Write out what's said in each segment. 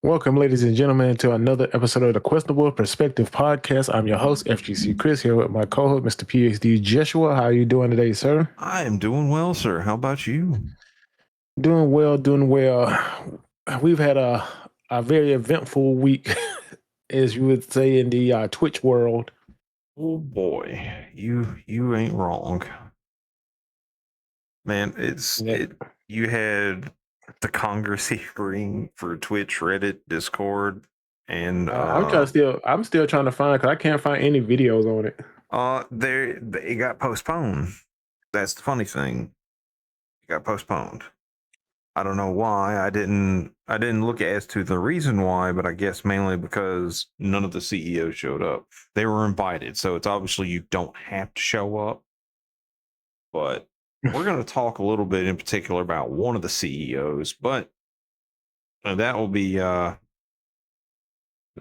Welcome, ladies and gentlemen, to another episode of the Questionable Perspective Podcast. I'm your host, FGC Chris, here with my co-host, Mr. phdjeshua. How are you doing today, sir? I am doing well, sir. How about you? Doing well, doing well. We've had a very eventful week, as you would say, in the Twitch world. Oh boy, you ain't wrong, man. Yeah. You had the Congress hearing for Twitch, Reddit, Discord, and I'm still trying to find because I can't find any videos on it. they got postponed. That's the funny thing. It got postponed. I don't know why. I didn't look as to the reason why, but I guess mainly because none of the CEOs showed up. They were invited, so it's obviously you don't have to show up. But we're going to talk a little bit in particular about one of the CEOs, but that will be the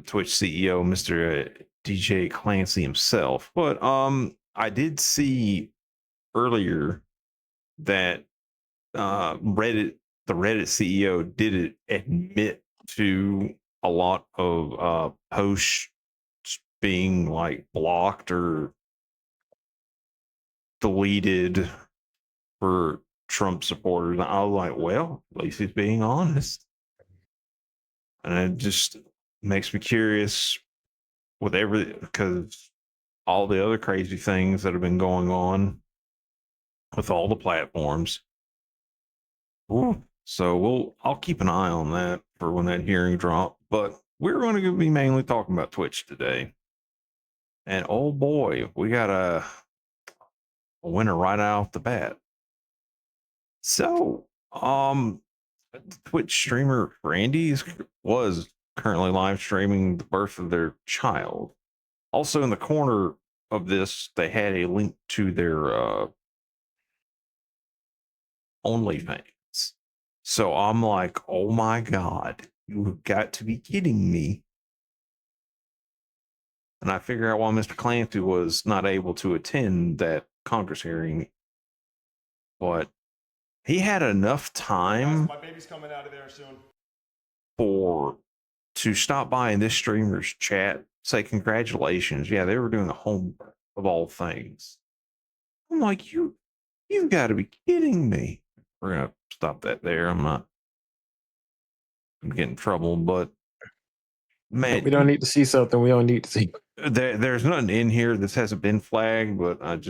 Twitch CEO, Mr. DJ Clancy himself. But I did see earlier that the Reddit CEO did admit to a lot of posts being like blocked or deleted for Trump supporters. And I was like, well, at least he's being honest. And it just makes me curious with everything, because all the other crazy things that have been going on with all the platforms. Ooh. So I'll keep an eye on that for when that hearing drops. But we're going to be mainly talking about Twitch today. And oh boy, we got a winner right off the bat. So, Twitch streamer Randy was currently live streaming the birth of their child. Also, in the corner of this, they had a link to their OnlyFans. So I'm like, oh my God, you've got to be kidding me. And I figure out why Mr. Clancy was not able to attend that Congress hearing. But he had enough time. My baby's coming out of there soon. To stop by in this streamer's chat, say congratulations. Yeah, they were doing the homework of all things. I'm like, you've got to be kidding me. We're gonna stop that there. I'm getting in trouble, but man, We don't need to see something we don't need to see. There's nothing in here that hasn't been flagged, but I'm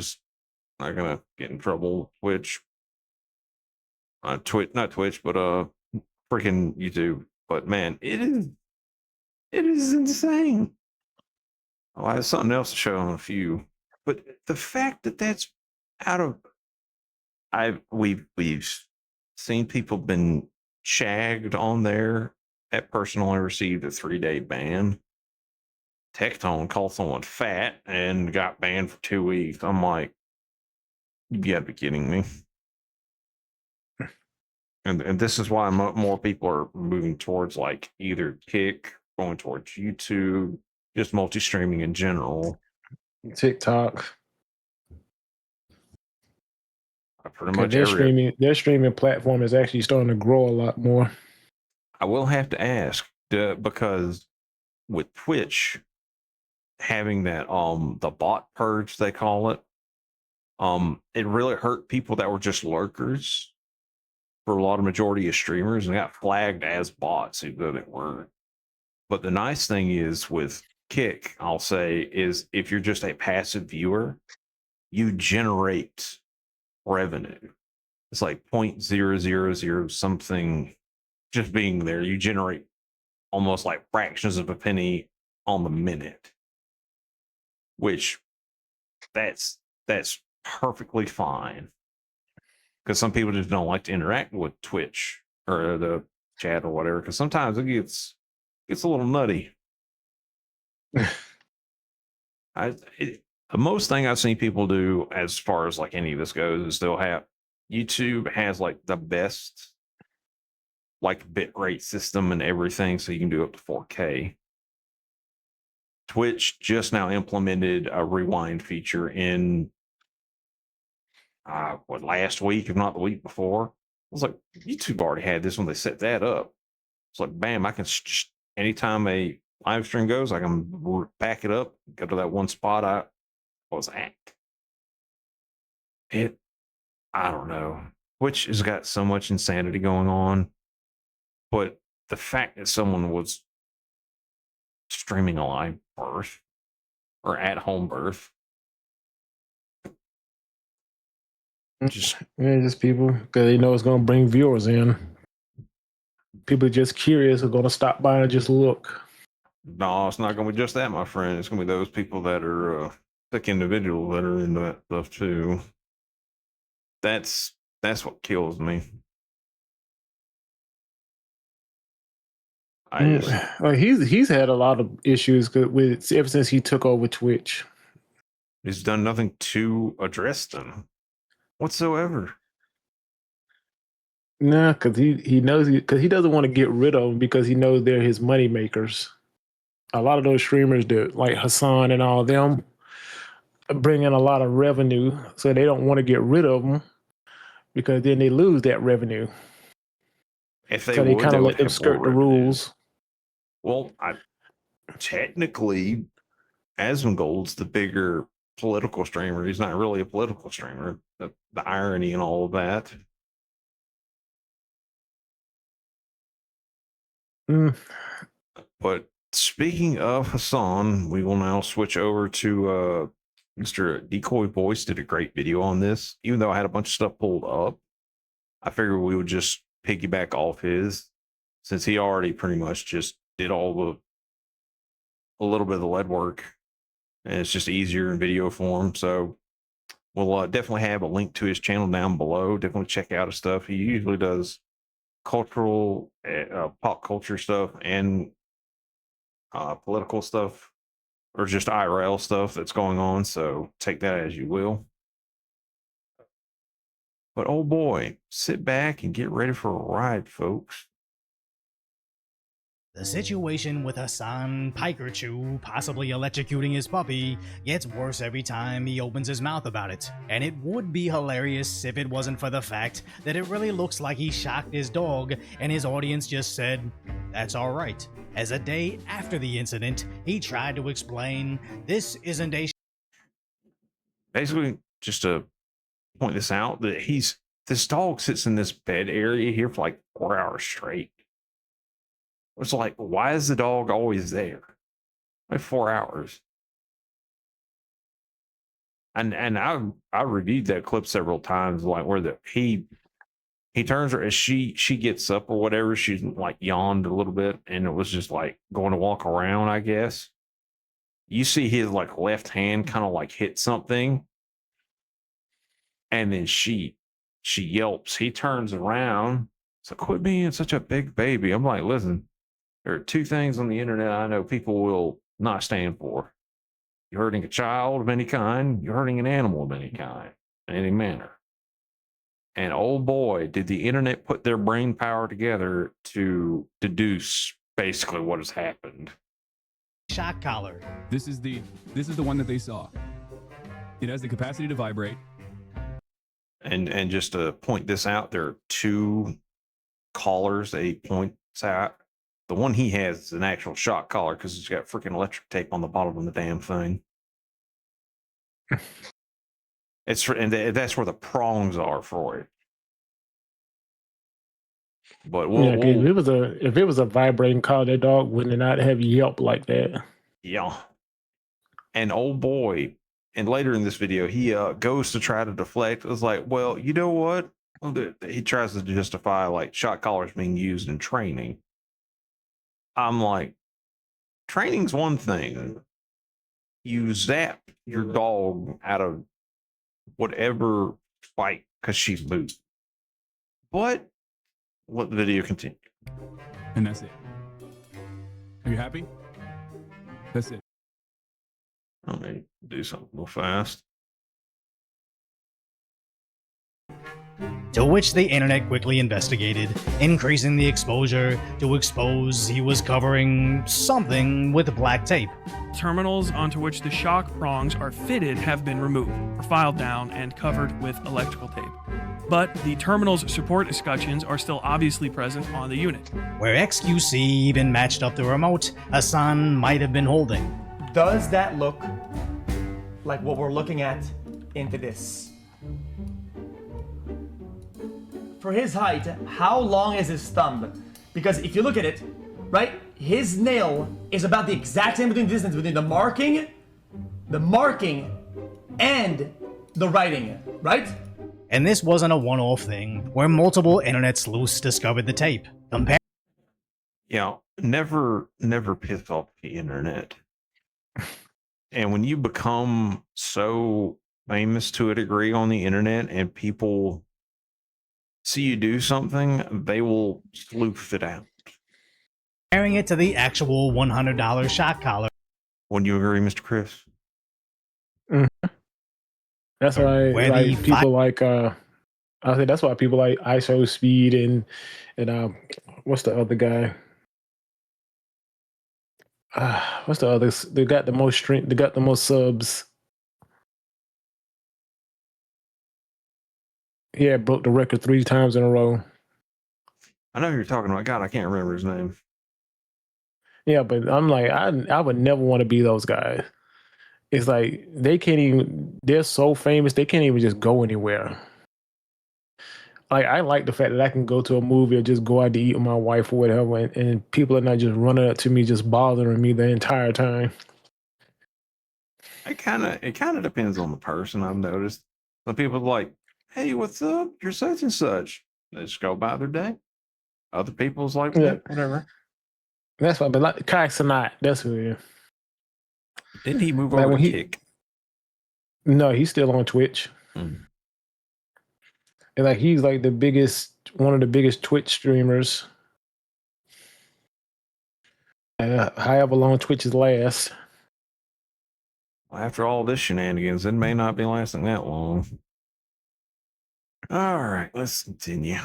not gonna get in trouble. Twitch, not Twitch, but freaking YouTube. But man, it is insane. Oh, I have something else to show on a few, but the fact that that's out of we've seen people been shagged on there. That person only received a 3-day ban. Tectone called someone fat and got banned for 2 weeks. I'm like, you gotta be kidding me. And this is why more people are moving towards like either Kick, going towards YouTube, just multi-streaming in general. TikTok. Pretty much their streaming platform is actually starting to grow a lot more. I will have to ask, because with Twitch having that the bot purge, they call it, it really hurt people that were just lurkers for a lot of majority of streamers and got flagged as bots even though they weren't. But the nice thing is with Kick, I'll say, is if you're just a passive viewer, you generate revenue. It's like 0.000 something just being there. You generate almost like fractions of a penny on the minute, which that's perfectly fine, because some people just don't like to interact with Twitch or the chat or whatever, because sometimes it gets a little nutty. The most thing I've seen people do as far as like any of this goes is they'll have YouTube has like the best like bitrate system and everything, so you can do up to 4K. Twitch just now implemented a rewind feature in last week, if not the week before. I was like, YouTube already had this when they set that up. It's like, bam, I can just anytime a live stream goes, I can back it up, go to that one spot I was at. I don't know. Twitch has got so much insanity going on, but the fact that someone was streaming a live birth or at home birth, just people because they know it's going to bring viewers in. People just curious are going to stop by and just look. no, it's not going to be just that, my friend. It's going to be those people that are sick individuals that are into that stuff too. That's what kills me. He's had a lot of issues with ever since he took over Twitch. He's done nothing to address them whatsoever. Nah, because he knows because he doesn't want to get rid of them because he knows they're his money makers. A lot of those streamers do, like Hassan and all them, bring in a lot of revenue, so they don't want to get rid of them because then they lose that revenue. If they so they kind of let them skirt the rules. Well, technically, Asmongold's the bigger political streamer. He's not really a political streamer. The irony and all of that. But speaking of Hassan, we will now switch over to Mr. DecoyVoice did a great video on this. Even though I had a bunch of stuff pulled up, I figured we would just piggyback off his, since he already pretty much just did a little bit of the lead work, and it's just easier in video form. So we'll definitely have a link to his channel down below. Definitely check out his stuff. He usually does cultural, pop culture stuff and political stuff, or just IRL stuff that's going on. So take that as you will. But oh boy, sit back and get ready for a ride, folks. The situation with Hassan Pikerchu possibly electrocuting his puppy gets worse every time he opens his mouth about it, and it would be hilarious if it wasn't for the fact that it really looks like he shocked his dog and his audience just said, "That's alright." As a day after the incident, he tried to explain, "This isn't a..." Basically, just to point this out, that this dog sits in this bed area here for like 4 hours straight. It's like, why is the dog always there? Like 4 hours. And I reviewed that clip several times, like where he turns her as she gets up or whatever, she's like yawned a little bit, and it was just like going to walk around, I guess. You see his like left hand kind of like hit something, and then she yelps. He turns around. So quit being such a big baby. I'm like, listen, there are two things on the internet I know people will not stand for. You're hurting a child of any kind. You're hurting an animal of any kind, in any manner. And oh boy, did the internet put their brain power together to deduce basically what has happened. Shock collar. This is the one that they saw. It has the capacity to vibrate. And just to point this out, there are two collars that he points out. The one he has is an actual shock collar because it's got freaking electric tape on the bottom of the damn thing. And that's where the prongs are for it. But if it was a vibrating collar, that dog would not have yelp like that. Yeah. And oh boy, and later in this video, he goes to try to deflect. It was like, well, you know what? He tries to justify like shot collars being used in training. I'm like, training's one thing. You zap your dog out of whatever fight because she's moved. But let the video continue. And that's it. Are you happy? That's it. Let me do something real fast. to which the internet quickly investigated, increasing the exposure to expose he was covering something with black tape. Terminals onto which the shock prongs are fitted have been removed, or filed down, and covered with electrical tape. But the terminal's support escutcheons are still obviously present on the unit. Where XQC even matched up the remote Hassan might have been holding. Does that look like what we're looking at into this? For his height, how long is his thumb? Because if you look at it, right, his nail is about the exact same between distance between the marking and the writing, right? And this wasn't a one-off thing, where multiple internet sleuths discovered the tape. Never piss off the internet. And when you become so famous to a degree on the internet and people see you do something, they will sleuth it out. Comparing it to the actual $100 shock collar. Wouldn't you agree, Mr. Chris? That's why people like I say that's why people like ISO Speed and what's the other guy? What's the others? They got the most strength. They got the most subs. Yeah, broke the record 3 times in a row. I know who you're talking about. God, I can't remember his name. Yeah, but I'm like, I would never want to be those guys. It's like they can't even. They're so famous, they can't even just go anywhere. Like I like the fact that I can go to a movie or just go out to eat with my wife or whatever, and people are not just running up to me, just bothering me the entire time. It kind of depends on the person. I've noticed some people are like, "Hey, what's up? You're such and such." They just go about their day. Other people's like, Yeah. whatever. That's why, but like Kai Sanat, that's who he is. Didn't he move Like over when to he- Kick? No, he's still on Twitch. Mm. And like he's like one of the biggest Twitch streamers. However long Twitches last. Well, after all this shenanigans, it may not be lasting that long. All right, let's continue.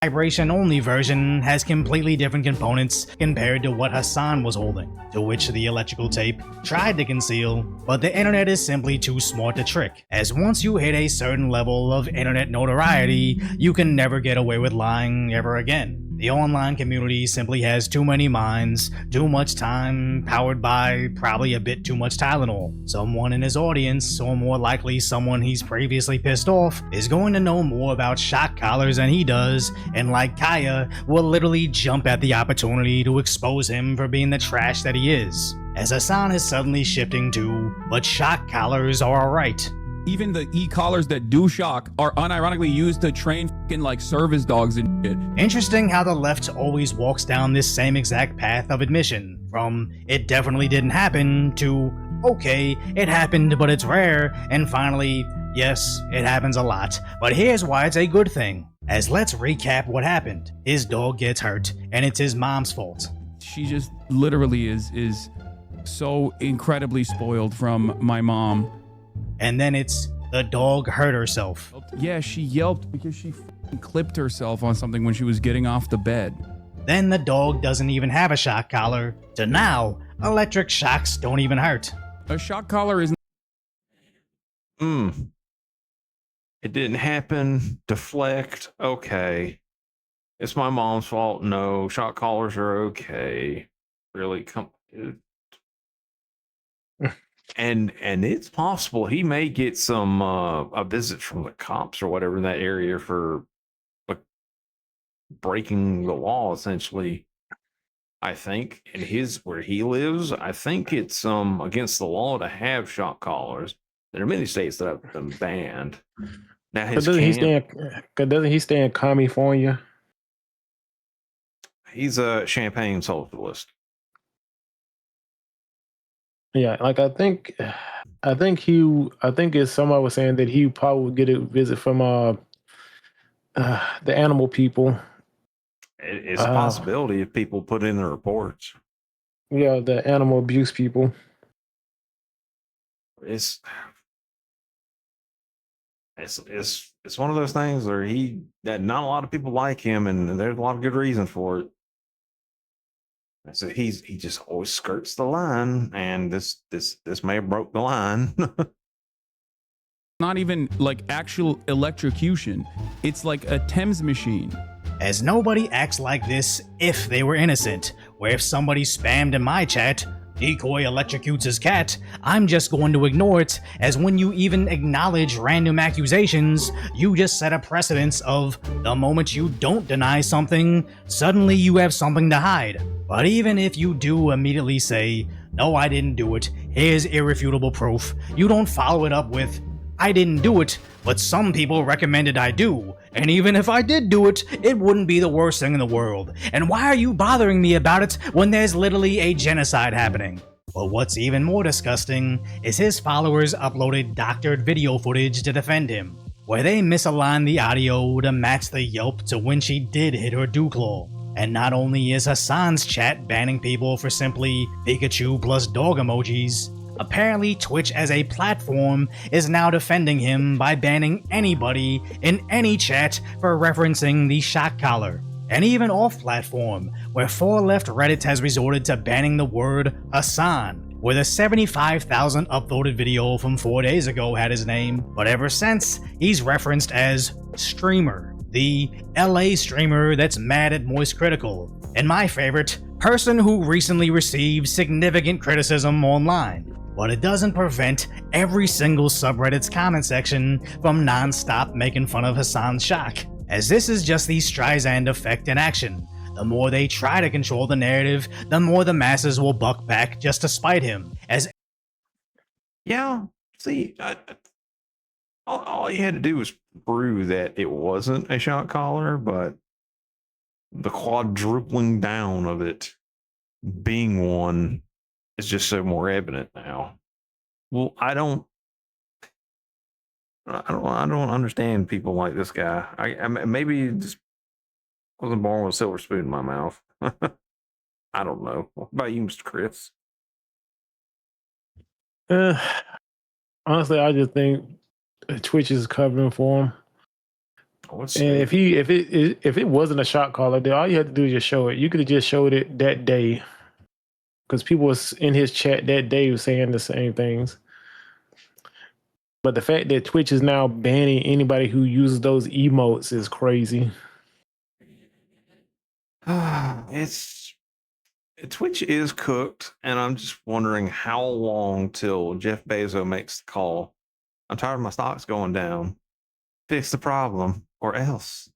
Vibration-only version has completely different components compared to what Hassan was holding, to which the electrical tape tried to conceal, but the internet is simply too smart to trick, as once you hit a certain level of internet notoriety, you can never get away with lying ever again. The online community simply has too many minds, too much time, powered by probably a bit too much Tylenol. Someone in his audience, or more likely someone he's previously pissed off, is going to know more about shock collars than he does, and like Kaya, will literally jump at the opportunity to expose him for being the trash that he is. As Hassan is suddenly shifting to, but shock collars are alright. Even the e-collars that do shock are unironically used to train fucking like service dogs and shit. Interesting how the left always walks down this same exact path of admission, from it definitely didn't happen to okay, it happened but it's rare, and finally, yes, it happens a lot, but here's why it's a good thing. As let's recap what happened. His dog gets hurt, and it's his mom's fault. She just literally is so incredibly spoiled from my mom. And then it's the dog hurt herself. Yeah, she yelped because she fucking clipped herself on something when she was getting off the bed. Then the dog doesn't even have a shock collar, to now, electric shocks don't even hurt. A shock collar is It didn't happen. Deflect. Okay. It's my mom's fault. No. Shock collars are okay. Really come. And it's possible he may get some a visit from the cops or whatever in that area for breaking the law, essentially. I think in where he lives, I think it's against the law to have shock collars. There are many states that have them banned. Now Doesn't he stay in California? He's a champagne socialist. Yeah, like I think it's somebody was saying that he probably would get a visit from the animal people. It's a possibility if people put in their reports. Yeah, the animal abuse people. It's it's one of those things where that not a lot of people like him, and there's a lot of good reason for it. So he just always skirts the line, and this may have broke the line. Not even like actual electrocution. It's like a Thames machine. As nobody acts like this if they were innocent, where if somebody spammed in my chat, Decoy electrocutes his cat, I'm just going to ignore it, as when you even acknowledge random accusations, you just set a precedence of the moment you don't deny something, suddenly you have something to hide. But even if you do immediately say, no, I didn't do it, here's irrefutable proof, you don't follow it up with, I didn't do it, but some people recommended I do. And even if I did do it, it wouldn't be the worst thing in the world. And why are you bothering me about it when there's literally a genocide happening? But what's even more disgusting is his followers uploaded doctored video footage to defend him, where they misaligned the audio to match the yelp to when she did hit her dewclaw. And not only is Hassan's chat banning people for simply Pikachu plus dog emojis, apparently Twitch as a platform is now defending him by banning anybody in any chat for referencing the shock collar. And even off-platform, where far left Reddit has resorted to banning the word Hassan, where the 75,000 uploaded video from 4 days ago had his name, but ever since, he's referenced as Streamer, the LA streamer that's mad at Moist Critical, and my favorite, person who recently received significant criticism online. But it doesn't prevent every single subreddit's comment section from non-stop making fun of Hassan's shock, as this is just the Streisand effect in action. The more they try to control the narrative, the more the masses will buck back just to spite him, as Yeah, see, all you had to do was prove that it wasn't a shot caller, but the quadrupling down of it being one is just so more evident now. Well, I don't understand people like this guy. I maybe he just wasn't born with a silver spoon in my mouth. I don't know. What about you, Mr. Chris? Honestly, I just think Twitch is covering for him. And if it wasn't a shot caller, then all you had to do is just show it. You could have just showed it that day, because people was in his chat that day was saying the same things. But the fact that Twitch is now banning anybody who uses those emotes is crazy. Twitch is cooked, and I'm just wondering how long till Jeff Bezos makes the call. I'm tired of my stocks going down. Fix the problem, or else.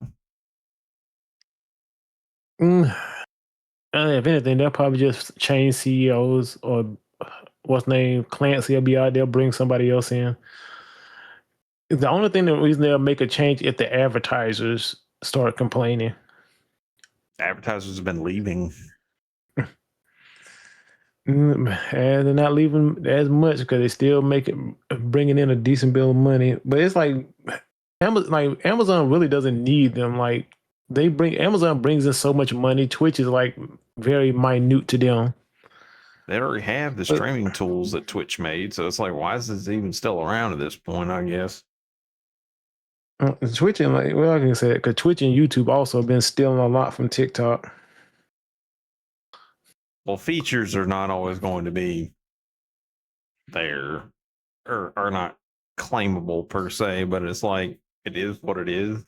If anything, they'll probably just change CEOs, or what's name, Clancy will be out there, bring somebody else in. The only thing, the reason they'll make a change if the advertisers start complaining. Advertisers have been leaving. And they're not leaving as much because they still bringing in a decent bill of money. But it's like Amazon really doesn't need them. Like Amazon brings in so much money. Twitch is like very minute to them. They already have the streaming tools that Twitch made, so it's like, why is this even still around at this point? I guess. Twitch and I can say it because Twitch and YouTube also have been stealing a lot from TikTok. Well, features are not always going to be there or are not claimable per se, but it's like it is what it is.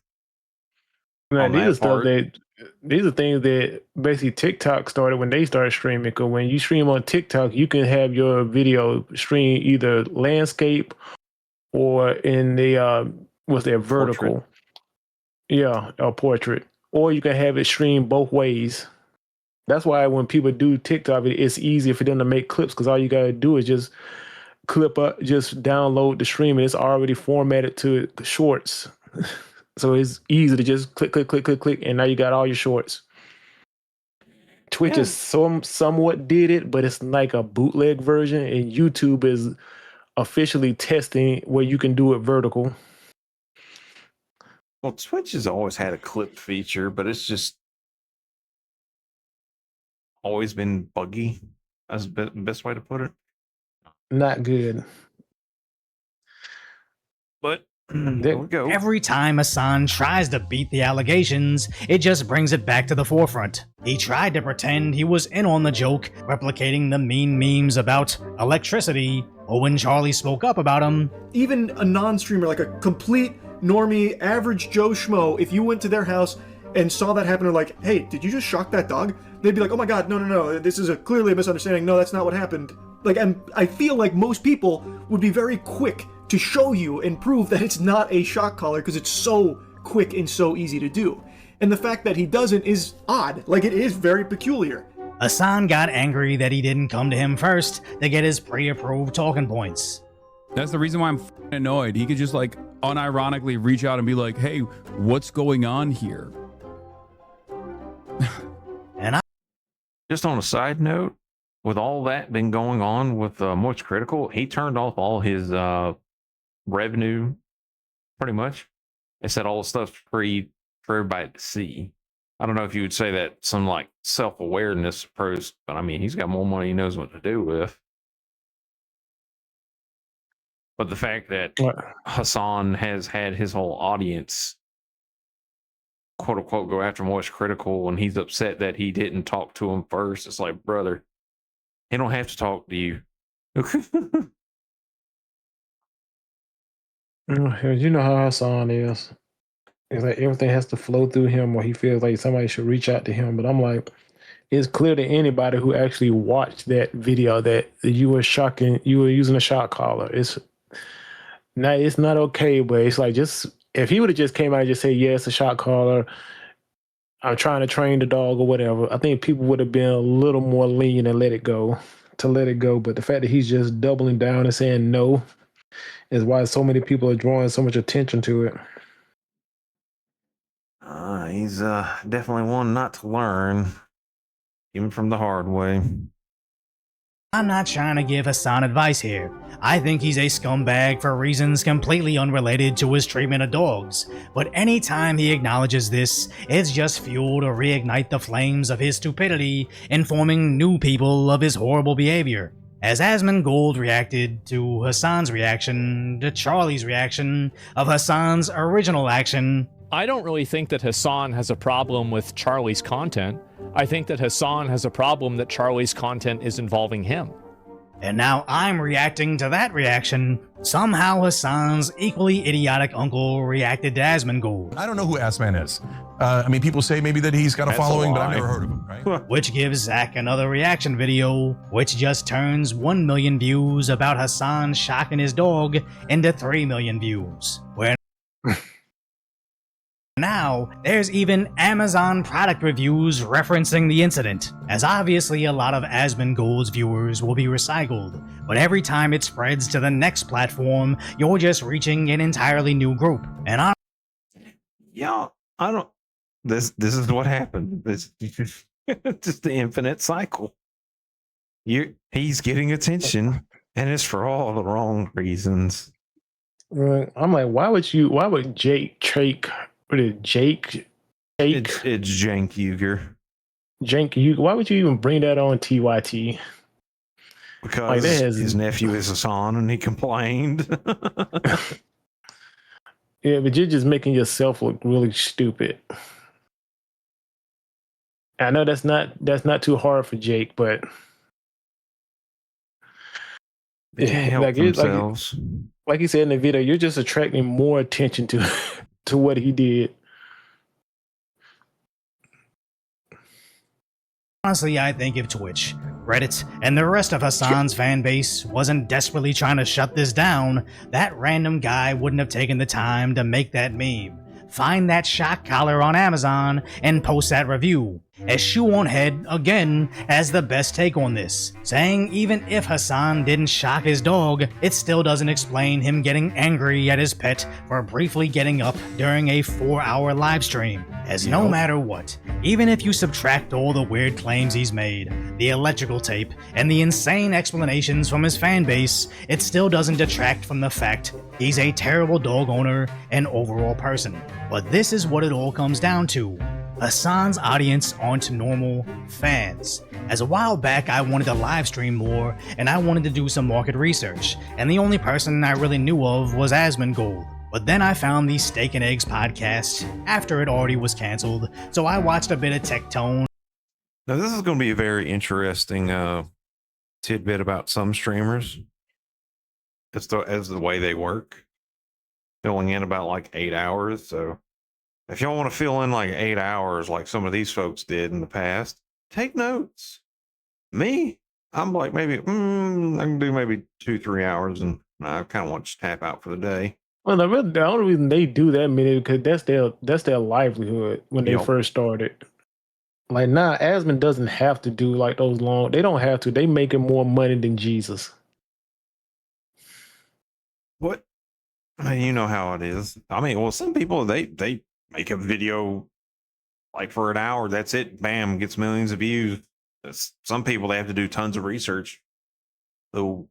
Now, these are things that basically TikTok started when they started streaming. Because when you stream on TikTok, you can have your video stream either landscape or in the what's that, vertical? Portrait. Yeah, a portrait, or you can have it streamed both ways. That's why when people do TikTok, it's easier for them to make clips because all you gotta do is just clip up, just download the stream, and it's already formatted to shorts. So it's easy to just click, and now you got all your shorts. Twitch is somewhat did it, but it's like a bootleg version, and YouTube is officially testing where you can do it vertical. Well, Twitch has always had a clip feature, but it's just always been buggy. That's the best way to put it. Not good. But There we go. Every time Hassan tries to beat the allegations, it just brings it back to the forefront. He tried to pretend he was in on the joke, replicating the mean memes about electricity, but when Charlie spoke up about him, Even a non-streamer, like a complete normie, average Joe Schmo, if you went to their house and saw that happen, or like, hey, did you just shock that dog? They'd be like, oh my god, no, this is clearly a misunderstanding. No, that's not what happened. Like, I feel like most people would be very quick to show you and prove that it's not a shock collar because it's so quick and so easy to do. And the fact that he doesn't is odd. Like, it is very peculiar. Hassan got angry that he didn't come to him first to get his pre-approved talking points. That's the reason why I'm annoyed. He could just like unironically reach out and be like, hey, what's going on here? And Just on a side note, with all that been going on with Moist Critical, he turned off all his revenue, pretty much. They said all the stuff's free for everybody to see. I don't know if you would say that some like self-awareness approach, but I mean, he's got more money he knows what to do with. But the fact that Hassan has had his whole audience, quote unquote, go after Moist Critical, and he's upset that he didn't talk to him first. It's like, brother, he don't have to talk to you. You know how Hassan is. It's like everything has to flow through him, or he feels like somebody should reach out to him. But I'm like, it's clear to anybody who actually watched that video that you were using a shock collar. It's not okay, but it's like, just if he would have just came out and just said, yeah, it's a shock collar, I'm trying to train the dog or whatever, I think people would have been a little more lenient and let it go. But the fact that he's just doubling down and saying no is why so many people are drawing so much attention to it. He's definitely one not to learn, even from the hard way. I'm not trying to give Hassan advice here. I think he's a scumbag for reasons completely unrelated to his treatment of dogs. But anytime he acknowledges this, it's just fuel to reignite the flames of his stupidity, informing new people of his horrible behavior. As Asmongold reacted to Hassan's reaction, to Charlie's reaction of Hassan's original action, I don't really think that Hassan has a problem with Charlie's content. I think that Hassan has a problem that Charlie's content is involving him. And now I'm reacting to that reaction. Somehow Hassan's equally idiotic uncle reacted to Asmongold. I don't know who Assman is. I mean, people say maybe that he's got a That's a following, but I've lie. never heard of him, right? Which gives Zach another reaction video, which just turns 1 million views about Hassan shocking his dog into 3 million views. Where now, there's even Amazon product reviews referencing the incident, as obviously a lot of Asmongold's viewers will be recycled, but every time it spreads to the next platform, you're just reaching an entirely new group. And Yeah, I don't. This is what happened. This just the infinite cycle. He's getting attention, and it's for all the wrong reasons. I'm like, why would Jake? What is Jake? It's Jank Uger. Why would you even bring that on TYT? Because his nephew is Hassan and he complained. Yeah, but you're just making yourself look really stupid. I know that's not too hard for Jake, but They can't help themselves. Like he said in the video, you're just attracting more attention to to what he did. honestly, I think if Twitch, Reddit, and the rest of Hassan's fan base wasn't desperately trying to shut this down, that random guy wouldn't have taken the time to make that meme, find that shock collar on Amazon, and post that review. As Shoe on Head, again, has the best take on this, saying even if Hassan didn't shock his dog, it still doesn't explain him getting angry at his pet for briefly getting up during a 4-hour livestream. As no matter what, even if you subtract all the weird claims he's made, the electrical tape, and the insane explanations from his fanbase, it still doesn't detract from the fact he's a terrible dog owner and overall person. But this is what it all comes down to. Hassan's audience aren't normal fans. As a while back, I wanted to live stream more, and I wanted to do some market research, and the only person I really knew of was Asmongold. But then I found the Steak and Eggs podcast after it already was canceled, so I watched a bit of Tectone. Now, this is going to be a very interesting tidbit about some streamers. As the way they work, filling in about like 8 hours. So if y'all want to fill in like 8 hours like some of these folks did in the past, take notes. Me, I'm like maybe I can do maybe 2-3 hours, and I kind of want to tap out for the day. Well, the only reason they do that many because that's their livelihood when they Yup. first started. Like now, Asmon doesn't have to do like those long. They don't have to. They making more money than Jesus. What? I mean, you know how it is. I mean, well, some people they make a video like for an hour. That's it. Bam, gets millions of views. Some people they have to do tons of research. So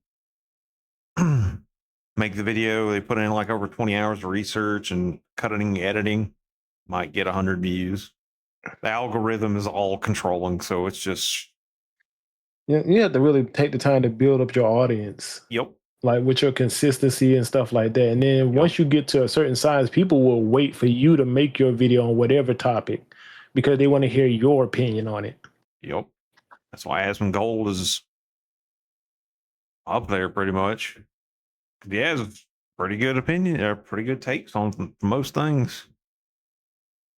make the video. They put in like over 20 hours of research and cutting, editing. Might get 100 views. The algorithm is all controlling, so it's just You have to really take the time to build up your audience. Yep. Like with your consistency and stuff like that. And then once you get to a certain size, people will wait for you to make your video on whatever topic because they want to hear your opinion on it. Yep. That's why Asmongold is up there pretty much. He has pretty good opinion, pretty good takes on most things.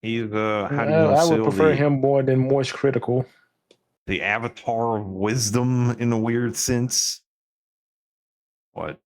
He's I would prefer him more than Moist Critical. The avatar of wisdom in a weird sense. What?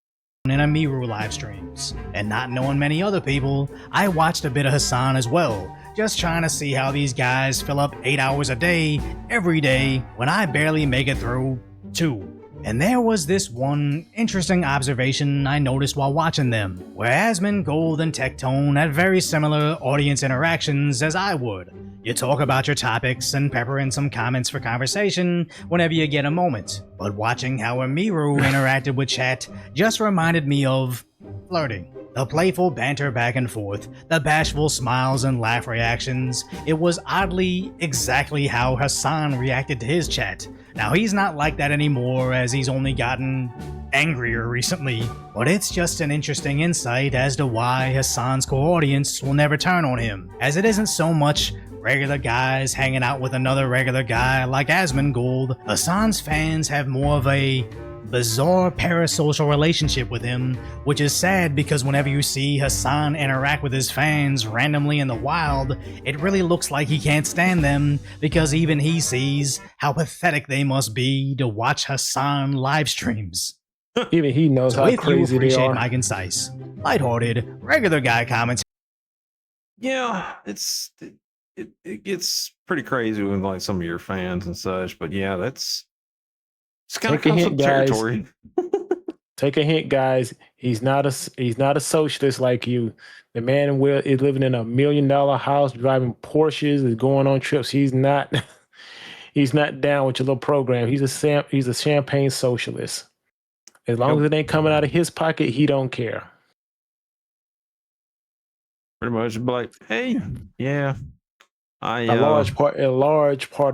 In a Miru live streams, and not knowing many other people, I watched a bit of Hassan as well, just trying to see how these guys fill up 8 hours a day, every day, when I barely make it through 2. And there was this one interesting observation I noticed while watching them, where Asmongold and Tectone had very similar audience interactions as I would. You talk about your topics and pepper in some comments for conversation whenever you get a moment, but watching how Amiru interacted with chat just reminded me of flirting. The playful banter back and forth, the bashful smiles and laugh reactions, it was oddly exactly how Hassan reacted to his chat. Now he's not like that anymore as he's only gotten angrier recently, but it's just an interesting insight as to why Hassan's core audience will never turn on him, as it isn't so much regular guys hanging out with another regular guy like Asmongold. Hassan's fans have more of a bizarre parasocial relationship with him, which is sad because whenever you see Hassan interact with his fans randomly in the wild, it really looks like he can't stand them because even he sees how pathetic they must be to watch Hassan live streams. Even he knows So how if you crazy they appreciate are. my concise, lighthearted, regular guy comments, Yeah, it gets pretty crazy with like some of your fans and such, but yeah, it's kind of Take a hint, some guys. territory. Take a hint, guys. He's not a socialist like you. The man is living in $1 million house, driving Porsches, is going on trips. He's not he's not down with your little program. He's a champagne socialist. As long as it ain't coming out of his pocket, he don't care. Pretty much like, hey, yeah. A large part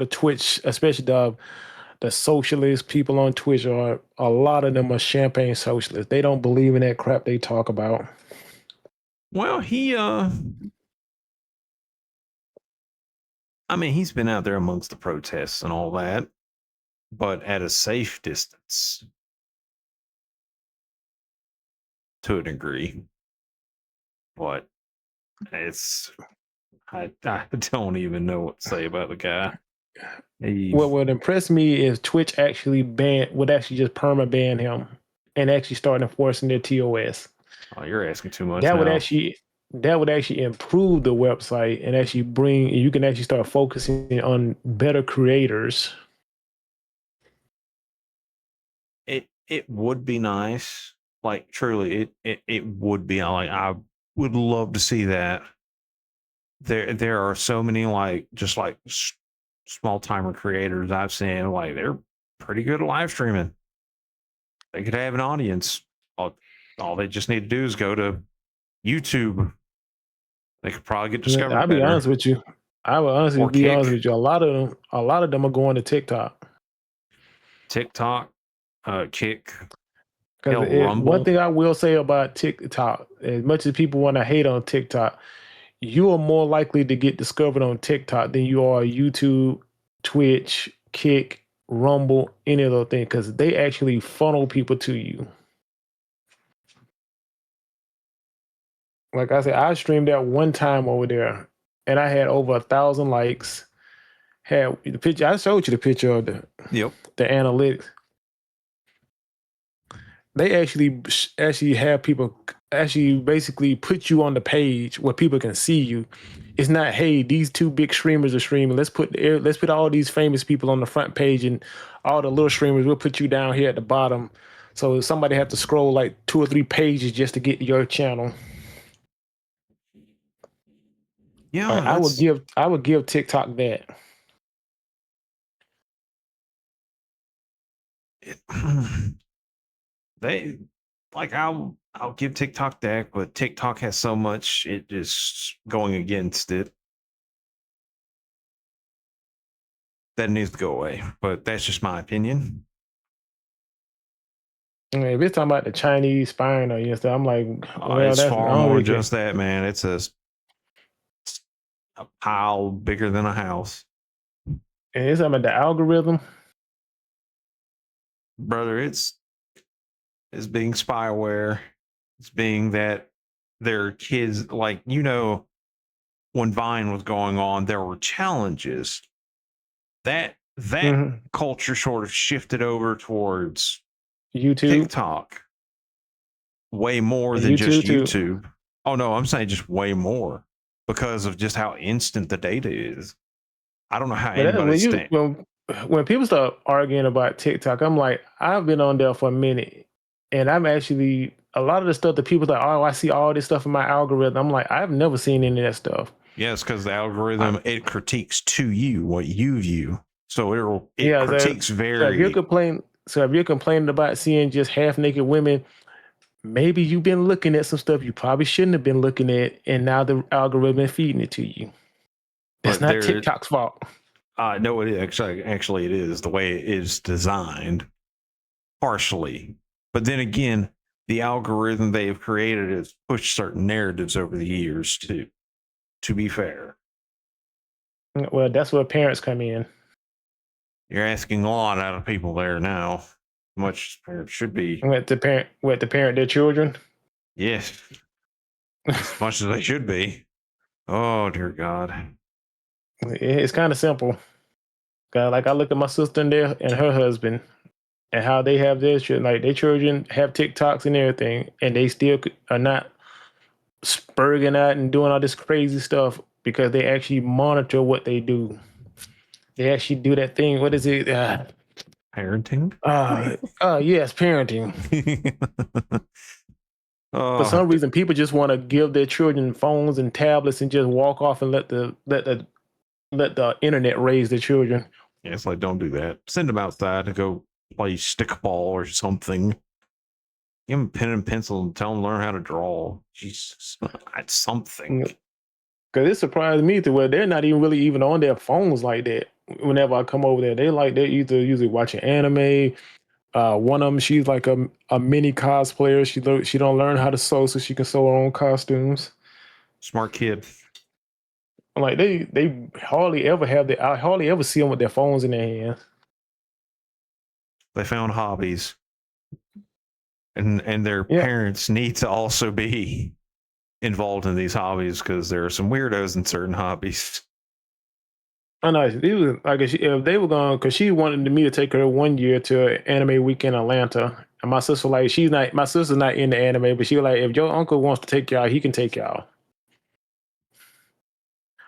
of Twitch, especially the socialist people on Twitch, a lot of them are champagne socialists. They don't believe in that crap they talk about. Well, I mean, he's been out there amongst the protests and all that, but at a safe distance to a degree. But I don't even know what to say about the guy. What would impress me is Twitch would actually just perma-ban him and actually start enforcing their TOS. Oh, you're asking too much. That would actually improve the website and actually you can actually start focusing on better creators. It would be nice. Like truly, it would be like I would love to see that. There are so many like just like small timer creators I've seen, like they're pretty good at live streaming. They could have an audience. All they just need to do is go to YouTube. They could probably get discovered. I'll be honest with you. I will honestly be honest with you. A lot of them are going to TikTok. TikTok, Kick. Because one thing I will say about TikTok, as much as people want to hate on TikTok, you are more likely to get discovered on TikTok than you are YouTube, Twitch, Kick, Rumble, any of those things, because they actually funnel people to you. Like I said, I streamed that one time over there, and I had over 1,000 likes. Had the picture, I showed you the picture of the analytics. They actually have people actually basically put you on the page where people can see you. It's not, hey, these two big streamers are streaming. Let's put all these famous people on the front page, and all the little streamers, we'll put you down here at the bottom. So somebody have to scroll like 2 or 3 pages just to get to your channel. Yeah, I would give TikTok that. They like I'll give TikTok that, but TikTok has so much it is going against it that needs to go away. But that's just my opinion. I mean, if it's talking about the Chinese spying on you and stuff, I'm like, well, it's that's far more just that, man. It's a pile bigger than a house. And it's talking about the algorithm. Brother, it's being spyware. It's being that their kids, like, you know, when Vine was going on, there were challenges. That culture sort of shifted over towards YouTube, TikTok, way more than just YouTube. Oh no, I'm saying just way more because of just how instant the data is. I don't know how anybody when people start arguing about TikTok, I'm like, I've been on there for a minute, and I'm actually, a lot of the stuff that people like, oh, I see all this stuff in my algorithm. I'm like, I've never seen any of that stuff. Yes, because the algorithm, it critiques to you what you view. So it critiques very. So if you're complaining about seeing just half naked women, maybe you've been looking at some stuff you probably shouldn't have been looking at, and now the algorithm is feeding it to you. It's not TikTok's fault. No, it is actually it is the way it is designed, partially. But then again, the algorithm they have created has pushed certain narratives over the years too. To be fair, well, that's where parents come in. You're asking a lot out of people there now. Much parents should be. To parent their children. Yes, as much as they should be. Oh dear God. It's kind of simple. Like I look at my sister and her husband, and how they have their children. Like their children have TikToks and everything, and they still are not spurging out and doing all this crazy stuff because they actually monitor what they do. They actually do that thing. What is it? Parenting? Yes, parenting. For some reason, people just want to give their children phones and tablets and just walk off and let the internet raise their children. Yeah, it's like, don't do that. Send them outside to go play stickball or something. Give them a pen and pencil and tell them to learn how to draw. Jesus, that's something. Because it surprised me to where they're not even on their phones like that. Whenever I come over there, they're either usually watching anime. One of them, she's like a mini cosplayer. She don't learn how to sew, so she can sew her own costumes. Smart kid. Like they hardly ever I hardly ever see them with their phones in their hands. They found hobbies, and their parents need to also be involved in these hobbies because there are some weirdos in certain hobbies. I know it was like if they were going, because she wanted me to take her one year to Anime Week in Atlanta, and my sister my sister's not into anime, but she was like, if your uncle wants to take y'all, he can take y'all.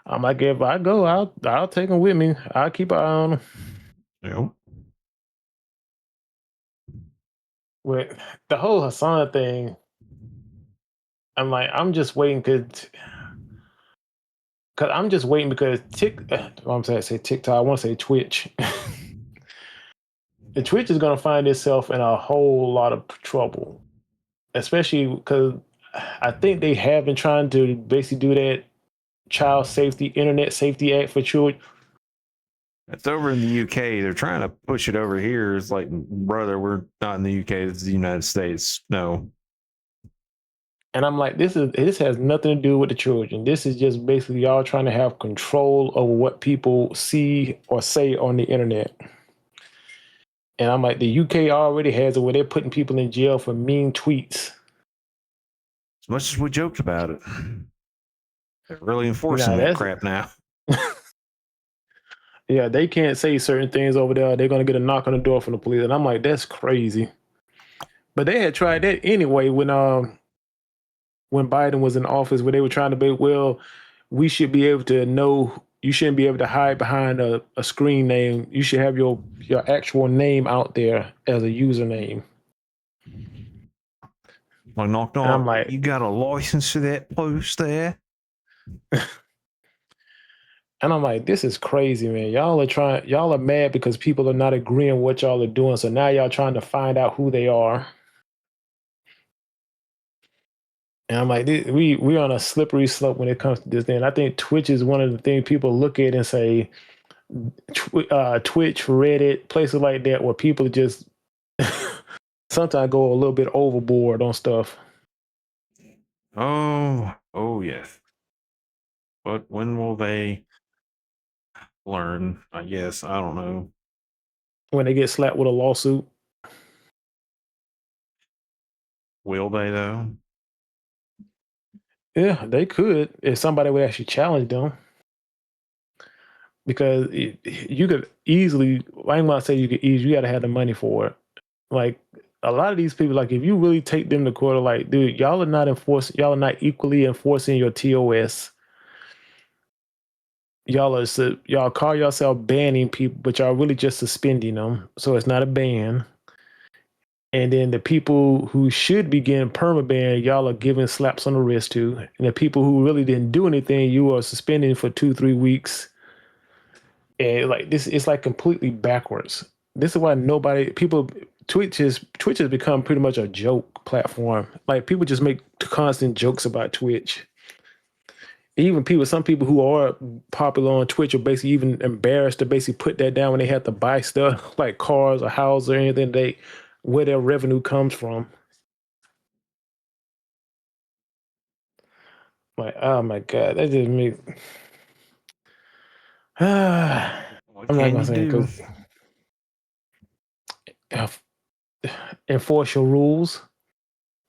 I'm like, if I go, I'll take him with me. I'll keep an eye on him. Yep. With the whole Hassan thing, I'm like, I'm just waiting because I'm saying say TikTok. I want to say Twitch. The Twitch is going to find itself in a whole lot of trouble, especially because I think they have been trying to basically do that Child Safety, Internet Safety Act for children. It's over in the UK. They're trying to push it over here. It's like, brother, we're not in the UK. It's the United States. No. And I'm like, this has nothing to do with the children. This is just basically y'all trying to have control over what people see or say on the internet. And I'm like, the UK already has it where they're putting people in jail for mean tweets. As much as we joked about it, they're really enforcing that crap now. Yeah, they can't say certain things over there. They're going to get a knock on the door from the police. And I'm like, that's crazy. But they had tried that anyway when Biden was in office, where they were trying to be, well, we should be able to know, you shouldn't be able to hide behind a screen name. You should have your actual name out there as a username. Like, knock, knock. And I'm like, you got a license for that post there? And I'm like, this is crazy, man. Y'all are mad because people are not agreeing with what y'all are doing. So now y'all trying to find out who they are. And I'm like, we're on a slippery slope when it comes to this thing. I think Twitch is one of the things people look at and say, Twitch, Reddit, places like that, where people just sometimes go a little bit overboard on stuff. Oh yes. But when will they learn? I guess. I don't know. When they get slapped with a lawsuit. Will they though? Yeah, they could if somebody would actually challenge them. Because you could easily, I'm not saying you could easily, you got to have the money for it. Like a lot of these people, like if you really take them to court, like, dude, y'all are not equally enforcing your TOS. Y'all call yourself banning people, but y'all really just suspending them. So it's not a ban. And then the people who should be getting permaban, y'all are giving slaps on the wrist to. And the people who really didn't do anything, you are suspending for 2-3 weeks. And like this, it's like completely backwards. This is why Twitch has become pretty much a joke platform. Like people just make constant jokes about Twitch. Even some people who are popular on Twitch are basically even embarrassed to basically put that down when they have to buy stuff like cars or houses or anything, where their revenue comes from. Like, oh my God, that just makes. I'm not gonna say it because enforce your rules.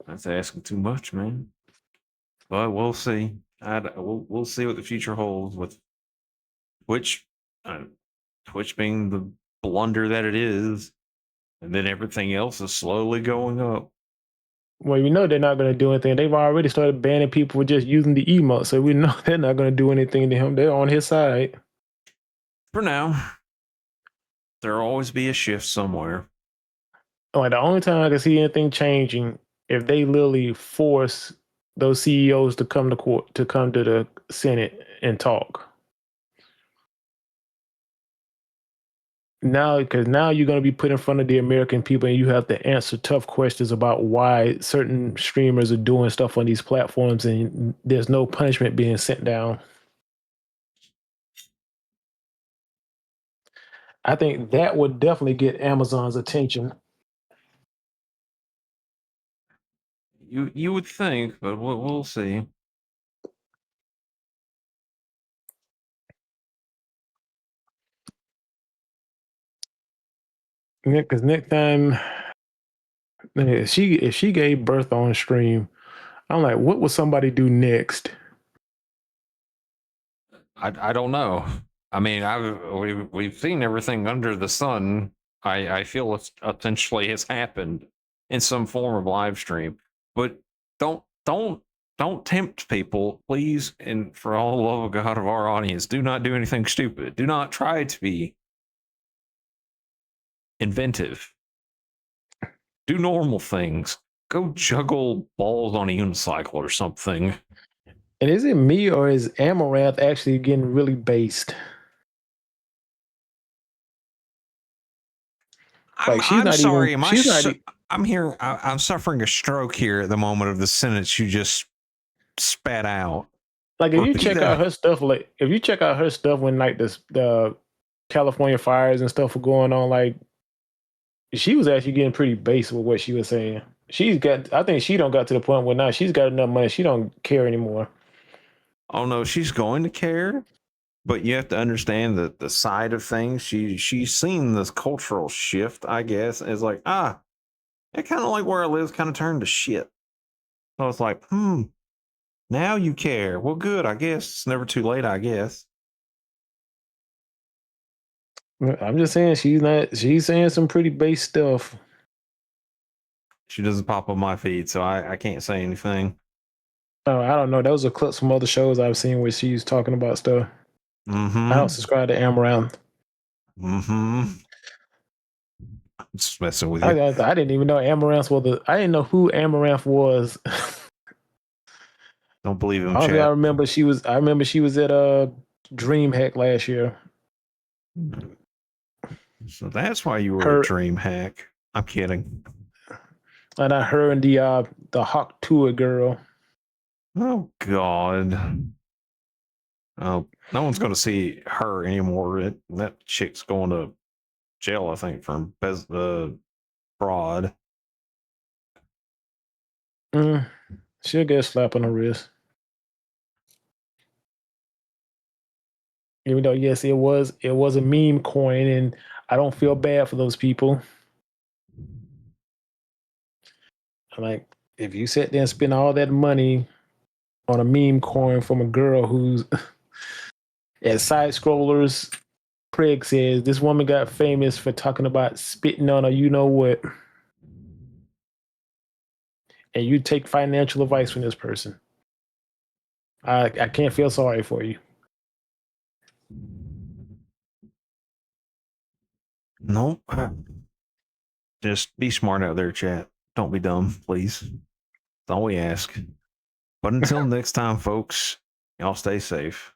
That's asking too much, man. But we'll see. We'll see what the future holds with Twitch being the blunder that it is, and then everything else is slowly going up. Well, we know they're not going to do anything. They've already started banning people for just using the emote, so we know they're not going to do anything to him. They're on his side. For now, there'll always be a shift somewhere. Like the only time I can see anything changing if they literally force those CEOs to come to court, to come to the Senate and talk. Now, because now you're going to be put in front of the American people and you have to answer tough questions about why certain streamers are doing stuff on these platforms and there's no punishment being sent down. I think that would definitely get Amazon's attention. You would think, but we'll see. Yeah, because next time, if she gave birth on stream, I'm like, what will somebody do next? I don't know. I mean, we've seen everything under the sun. I feel it's essentially has happened in some form of live stream. But don't tempt people, please, and for all the love of God of our audience, do not do anything stupid. Do not try to be inventive. Do normal things. Go juggle balls on a unicycle or something. And is it me or is Amaranth actually getting really based? I'm sorry. I'm here. I'm suffering a stroke here at the moment of the sentence you just spat out. Like if you check out her stuff when like the California fires and stuff were going on, like she was actually getting pretty base with what she was saying. I think she don't got to the point where now she's got enough money, she don't care anymore. Oh no, she's going to care, but you have to understand that the side of things. She's seen this cultural shift, I guess. It's like, it kind of like where I live kind of turned to shit. So it's like, now you care. Well, good, I guess. It's never too late, I guess. I'm just saying she's saying some pretty base stuff. She doesn't pop up my feed, so I can't say anything. Oh, I don't know. Those are clips from other shows I've seen where she's talking about stuff. Mm-hmm. I don't subscribe to Amaranth. Mm-hmm. I'm just messing with you. I didn't even know Amaranth was I didn't know who Amaranth was. Don't believe him, Honestly, chat. I remember she was at DreamHack last year. So that's why you were a dream hack. I'm kidding. And her and the Hawk Tour girl. Oh God. Oh, no one's going to see her anymore. That chick's going to jail, I think, for fraud. She'll get a slap on the wrist. Even though, yes, it was a meme coin, and I don't feel bad for those people. Like, if you sit there and spend all that money on a meme coin from a girl who's at Side Scrollers, Craig says this woman got famous for talking about spitting on a you know what, and you take financial advice from this person. I can't feel sorry for you. Nope. Just be smart out there, chat. Don't be dumb, please. That's all we ask. But until next time, folks, y'all stay safe.